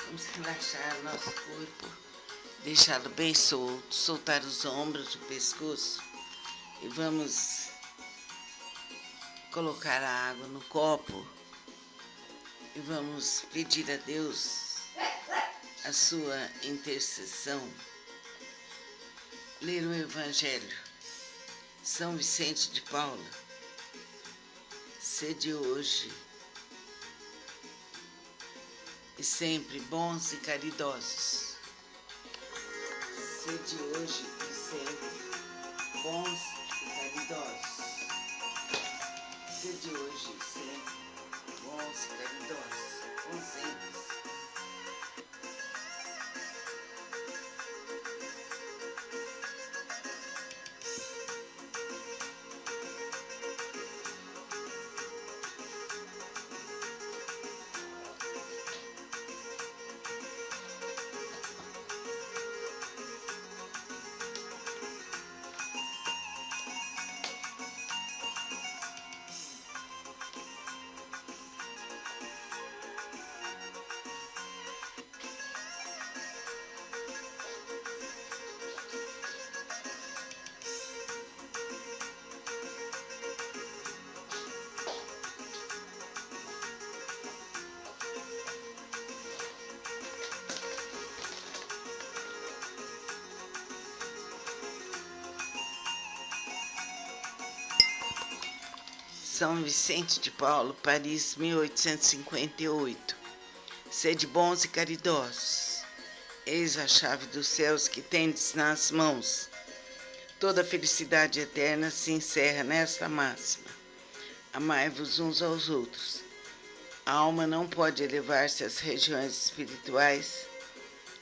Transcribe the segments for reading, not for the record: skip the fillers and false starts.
Vamos relaxar o nosso corpo, deixá-lo bem solto, soltar os ombros, o pescoço e vamos colocar a água no copo e vamos pedir a Deus a sua intercessão. Ler o Evangelho. São Vicente de Paulo. Sede hoje e sempre bons e caridosos. Sede hoje e sempre bons e caridosos. Sede hoje e sempre bons e caridosos. Conselhos. São Vicente de Paulo, Paris, 1858. Sede bons e caridosos. Eis a chave dos céus que tendes nas mãos. Toda a felicidade eterna se encerra nesta máxima. Amai-vos uns aos outros. A alma não pode elevar-se às regiões espirituais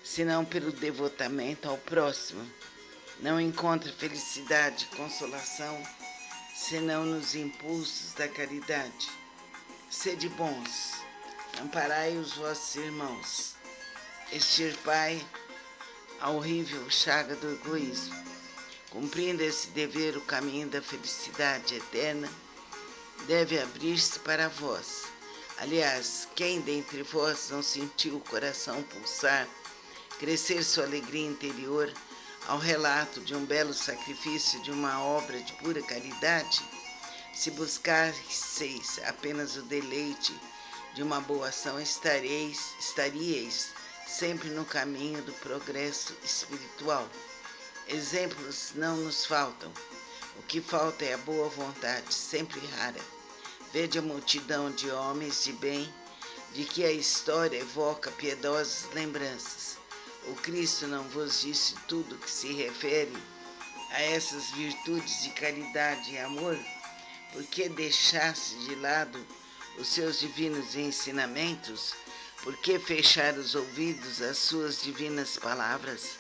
senão pelo devotamento ao próximo. Não encontra felicidade e consolação senão nos impulsos da caridade. Sede bons, amparai os vossos irmãos, extirpai a horrível chaga do egoísmo. Cumprindo esse dever, o caminho da felicidade eterna deve abrir-se para vós. Aliás, quem dentre vós não sentiu o coração pulsar, crescer sua alegria interior ao relato de um belo sacrifício de uma obra de pura caridade? Se buscasseis apenas o deleite de uma boa ação, estaríeis sempre no caminho do progresso espiritual. Exemplos não nos faltam. O que falta é a boa vontade, sempre rara. Vede a multidão de homens de bem, de que a história evoca piedosas lembranças. O Cristo não vos disse tudo que se refere a essas virtudes de caridade e amor? Por que deixaste de lado os seus divinos ensinamentos? Por que fechar os ouvidos às suas divinas palavras?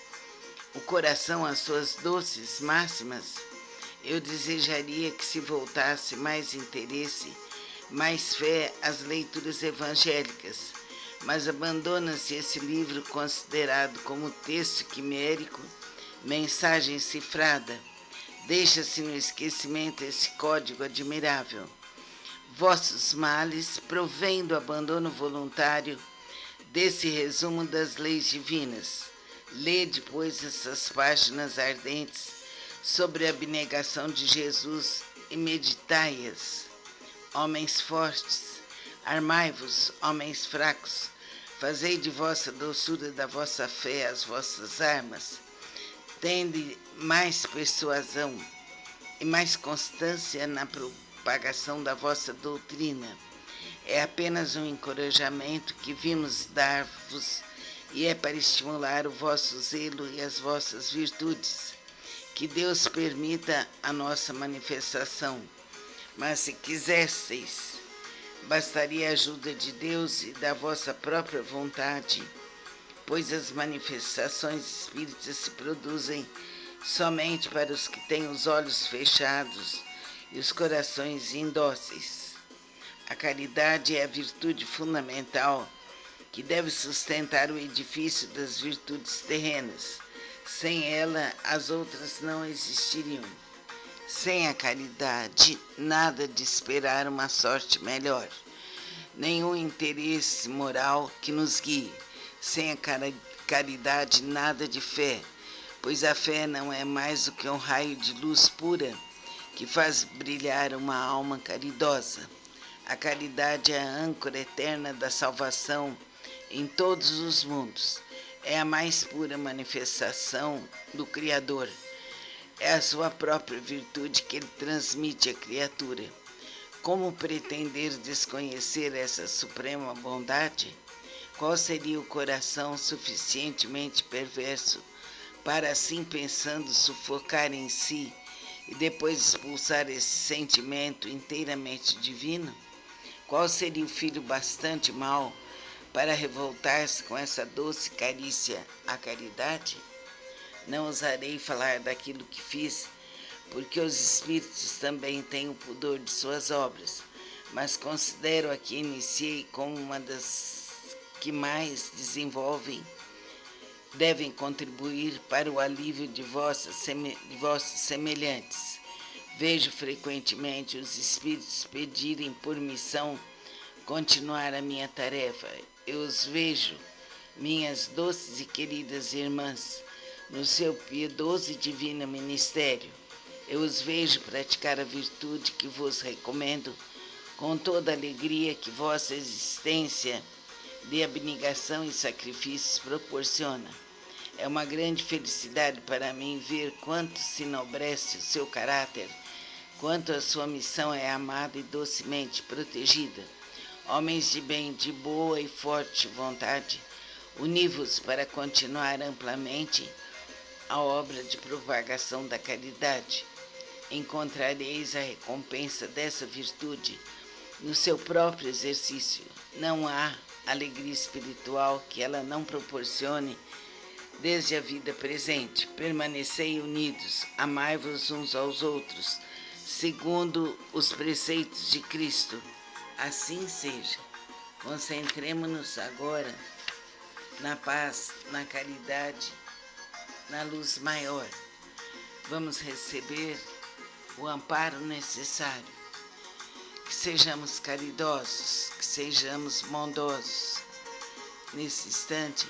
O coração às suas doces máximas? Eu desejaria que se voltasse mais interesse, mais fé às leituras evangélicas, mas abandona-se esse livro considerado como texto quimérico, mensagem cifrada. Deixa-se no esquecimento esse código admirável. Vossos males provêm do abandono voluntário desse resumo das leis divinas. Lede, pois, essas páginas ardentes sobre a abnegação de Jesus e meditai-as. Homens fortes, armai-vos, homens fracos, fazei de vossa doçura e da vossa fé as vossas armas. Tende mais persuasão e mais constância na propagação da vossa doutrina. É apenas um encorajamento que vimos dar-vos e é para estimular o vosso zelo e as vossas virtudes. Que Deus permita a nossa manifestação. Mas se quisesseis, bastaria a ajuda de Deus e da vossa própria vontade, pois as manifestações espíritas se produzem somente para os que têm os olhos fechados e os corações indóceis. A caridade é a virtude fundamental que deve sustentar o edifício das virtudes terrenas. Sem ela, as outras não existiriam. Sem a caridade, nada de esperar uma sorte melhor, nenhum interesse moral que nos guie. Sem a caridade, nada de fé, pois a fé não é mais do que um raio de luz pura que faz brilhar uma alma caridosa. A caridade é a âncora eterna da salvação em todos os mundos. É a mais pura manifestação do Criador. É a sua própria virtude que ele transmite à criatura. Como pretender desconhecer essa suprema bondade? Qual seria o coração suficientemente perverso para, assim pensando, sufocar em si e depois expulsar esse sentimento inteiramente divino? Qual seria o filho bastante mau para revoltar-se com essa doce carícia à caridade? Não ousarei falar daquilo que fiz, porque os espíritos também têm o pudor de suas obras, mas considero a que iniciei como uma das que mais desenvolvem, devem contribuir para o alívio de vossos semelhantes. Vejo frequentemente os espíritos pedirem por missão continuar a minha tarefa. Eu os vejo, minhas doces e queridas irmãs, no seu piedoso e divino ministério. Eu os vejo praticar a virtude que vos recomendo com toda a alegria que vossa existência de abnegação e sacrifícios proporciona. É uma grande felicidade para mim ver quanto se enobrece o seu caráter, quanto a sua missão é amada e docemente protegida. Homens de bem, de boa e forte vontade, uni-vos para continuar amplamente a obra de propagação da caridade. Encontrareis a recompensa dessa virtude no seu próprio exercício. Não há alegria espiritual que ela não proporcione desde a vida presente. Permanecei unidos, amai-vos uns aos outros, segundo os preceitos de Cristo. Assim seja. Concentremo-nos agora na paz, na caridade, na luz maior. Vamos receber o amparo necessário. Que sejamos caridosos, que sejamos bondosos. Nesse instante,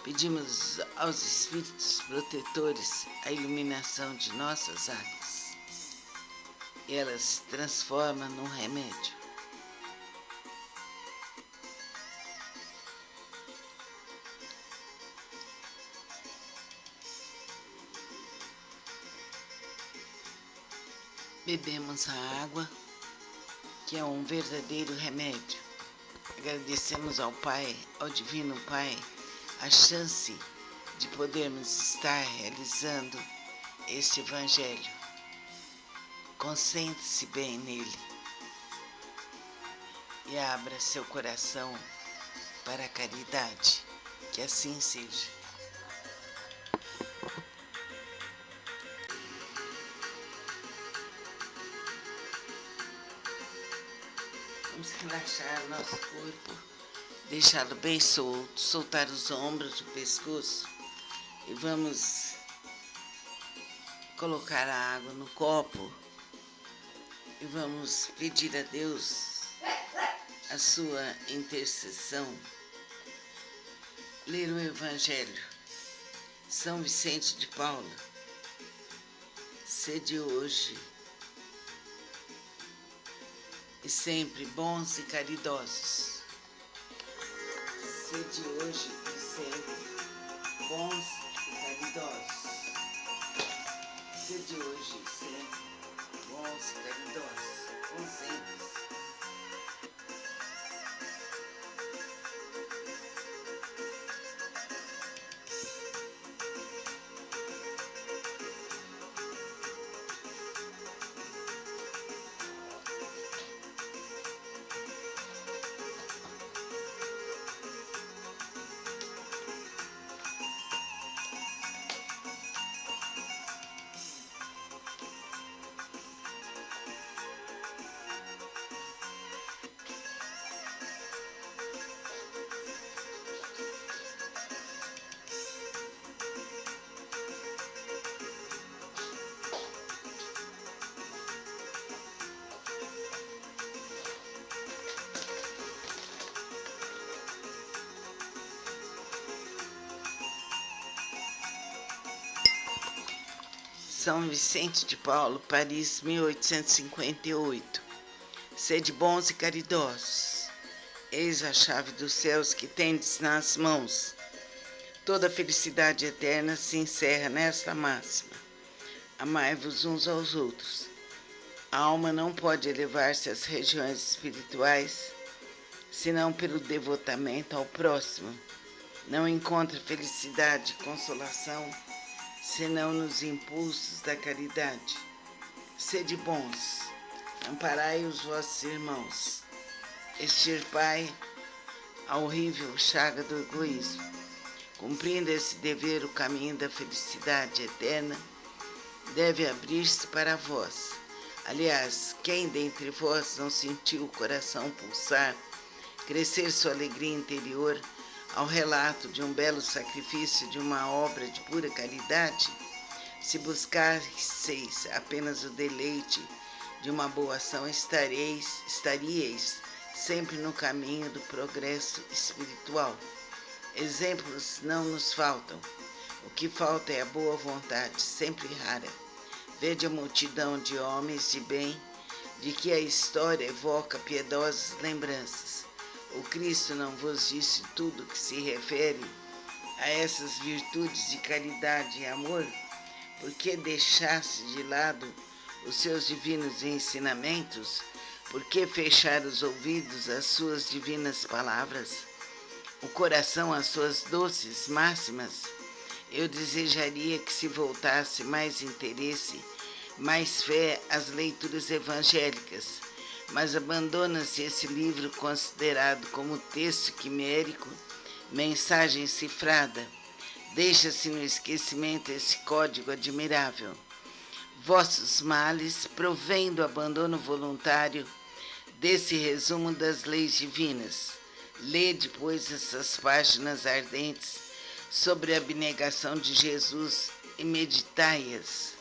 pedimos aos Espíritos protetores a iluminação de nossas águas. E elas se transformam num remédio. Bebemos a água, que é um verdadeiro remédio. Agradecemos ao Pai, ao Divino Pai, a chance de podermos estar realizando este Evangelho. Concentre-se bem nele e abra seu coração para a caridade. Que assim seja. Vamos relaxar nosso corpo, deixá-lo bem solto, soltar os ombros, o pescoço e vamos colocar a água no copo e vamos pedir a Deus a sua intercessão. Ler o Evangelho. São Vicente de Paulo. Sede hoje e sempre bons e caridosos. Sede hoje e sempre bons e caridosos. Sede hoje e sempre bons e caridosos. Concentre-se. São Vicente de Paulo, Paris, 1858. Sede bons e caridosos. Eis a chave dos céus que tendes nas mãos. Toda felicidade eterna se encerra nesta máxima. Amai-vos uns aos outros. A alma não pode elevar-se às regiões espirituais senão pelo devotamento ao próximo. Não encontra felicidade e consolação senão nos impulsos da caridade. Sede bons, amparai os vossos irmãos, extirpai a horrível chaga do egoísmo. Cumprindo esse dever, o caminho da felicidade eterna deve abrir-se para vós. Aliás, quem dentre vós não sentiu o coração pulsar, crescer sua alegria interior ao relato de um belo sacrifício de uma obra de pura caridade? Se buscasseis apenas o deleite de uma boa ação, estaríeis sempre no caminho do progresso espiritual. Exemplos não nos faltam. O que falta é a boa vontade, sempre rara. Vede a multidão de homens de bem, de que a história evoca piedosas lembranças. O Cristo não vos disse tudo que se refere a essas virtudes de caridade e amor? Por que deixaste de lado os seus divinos ensinamentos? Por que fechar os ouvidos às suas divinas palavras? O coração às suas doces máximas? Eu desejaria que se voltasse mais interesse, mais fé às leituras evangélicas, mas abandona-se esse livro considerado como texto quimérico, mensagem cifrada. Deixa-se no esquecimento esse código admirável. Vossos males provêm do abandono voluntário desse resumo das leis divinas. Lede, pois, essas páginas ardentes sobre a abnegação de Jesus e meditai-as.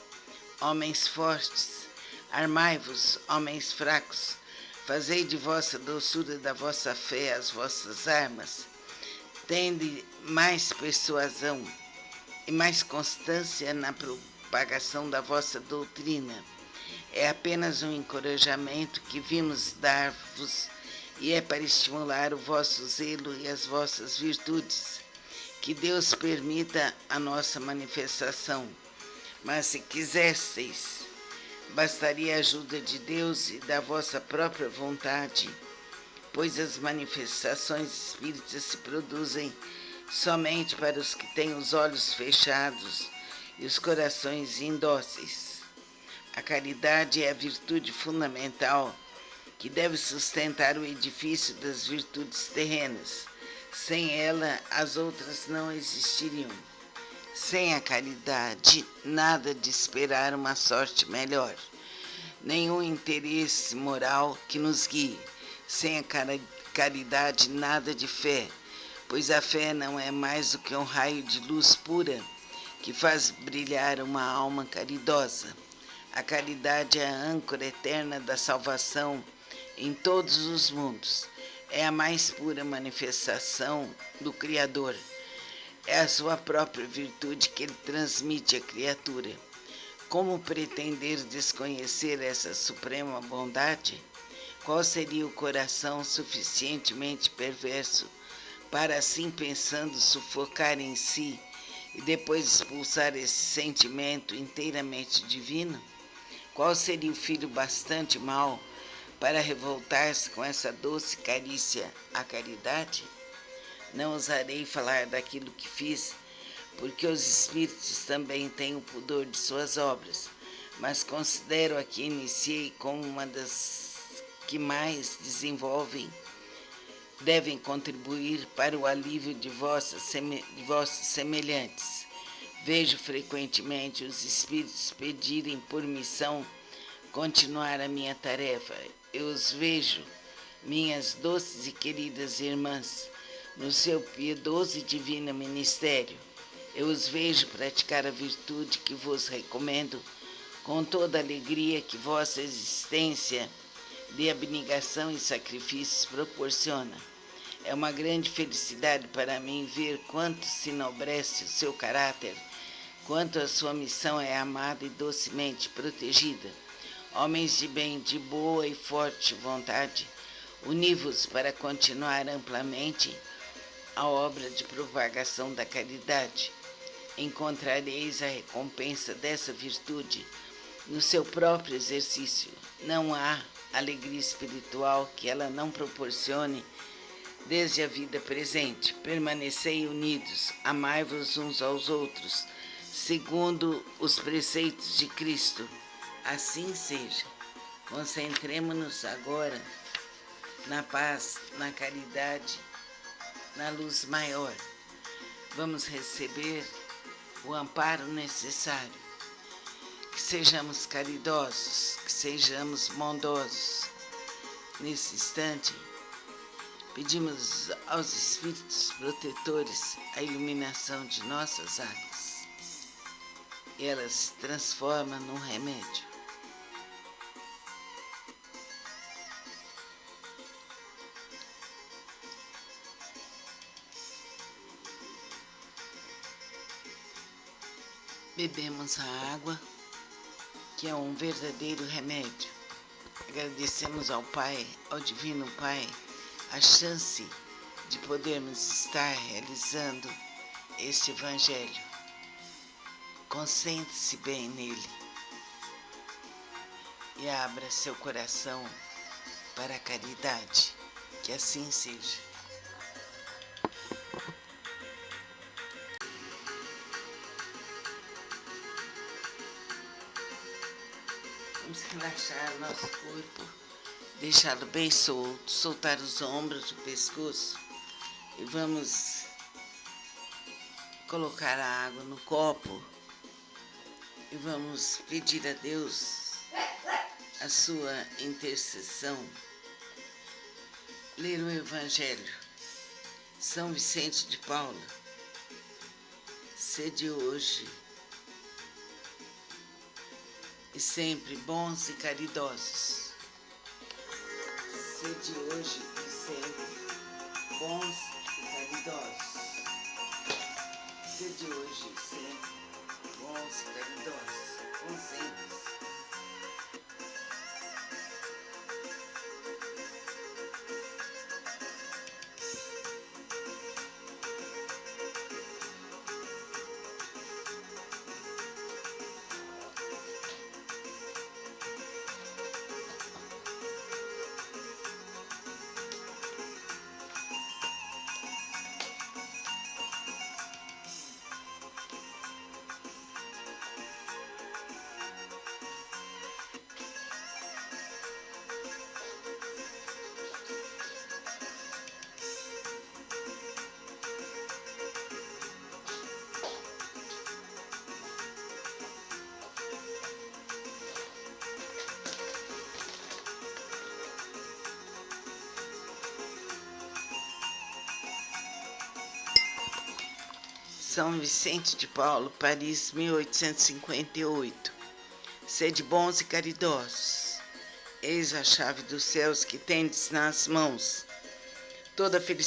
Homens fortes, armai-vos, homens fracos, fazei de vossa doçura da vossa fé as vossas armas. Tende mais persuasão e mais constância na propagação da vossa doutrina. É apenas um encorajamento que vimos dar-vos e é para estimular o vosso zelo e as vossas virtudes. Que Deus permita a nossa manifestação. Mas se quisesseis, bastaria a ajuda de Deus e da vossa própria vontade, pois as manifestações espíritas se produzem somente para os que têm os olhos fechados e os corações indóceis. A caridade é a virtude fundamental que deve sustentar o edifício das virtudes terrenas. Sem ela, as outras não existiriam. Sem a caridade, nada de esperar uma sorte melhor. Nenhum interesse moral que nos guie. Sem a caridade, nada de fé, pois a fé não é mais do que um raio de luz pura que faz brilhar uma alma caridosa. A caridade é a âncora eterna da salvação em todos os mundos. É a mais pura manifestação do Criador. É a sua própria virtude que ele transmite à criatura. Como pretender desconhecer essa suprema bondade? Qual seria o coração suficientemente perverso para, assim pensando, sufocar em si e depois expulsar esse sentimento inteiramente divino? Qual seria o filho bastante mau para revoltar-se com essa doce carícia à caridade? Não ousarei falar daquilo que fiz, porque os espíritos também têm o pudor de suas obras, mas considero a que iniciei como uma das que mais devem contribuir para o alívio de vossos semelhantes. Vejo frequentemente os espíritos pedirem por missão continuar a minha tarefa. Eu os vejo, minhas doces e queridas irmãs, no seu piedoso e divino ministério. Eu os vejo praticar a virtude que vos recomendo com toda a alegria que vossa existência de abnegação e sacrifícios proporciona. É uma grande felicidade para mim ver quanto se enobrece o seu caráter quanto a sua missão é amada e docemente protegida. Homens de bem, de boa e forte vontade, uni-vos para continuar amplamente a obra de propagação da caridade. Encontrareis a recompensa dessa virtude no seu próprio exercício. Não há alegria espiritual que ela não proporcione desde a vida presente. Permanecei unidos, amai-vos uns aos outros, segundo os preceitos de Cristo. Assim seja. Concentremo-nos agora na paz, na caridade, na luz maior. Vamos receber o amparo necessário. Que sejamos caridosos, que sejamos bondosos. Nesse instante, pedimos aos Espíritos protetores a iluminação de nossas águas. E elas se transformam num remédio. Bebemos a água, que é um verdadeiro remédio. Agradecemos ao Pai, ao Divino Pai, a chance de podermos estar realizando este Evangelho. Concentre-se bem nele e abra seu coração para a caridade. Que assim seja. Vamos relaxar nosso corpo, deixá-lo bem solto, soltar os ombros, o pescoço e vamos colocar a água no copo e vamos pedir a Deus a sua intercessão. Ler o Evangelho. São Vicente de Paulo, sede hoje e sempre bons e caridosos. Sede hoje e sempre bons e caridosos. Sede hoje e sempre bons e caridosos. Concentre-se. São Vicente de Paulo, Paris, 1858. Sede bons e caridosos. Eis a chave dos céus que tendes nas mãos. Toda felicidade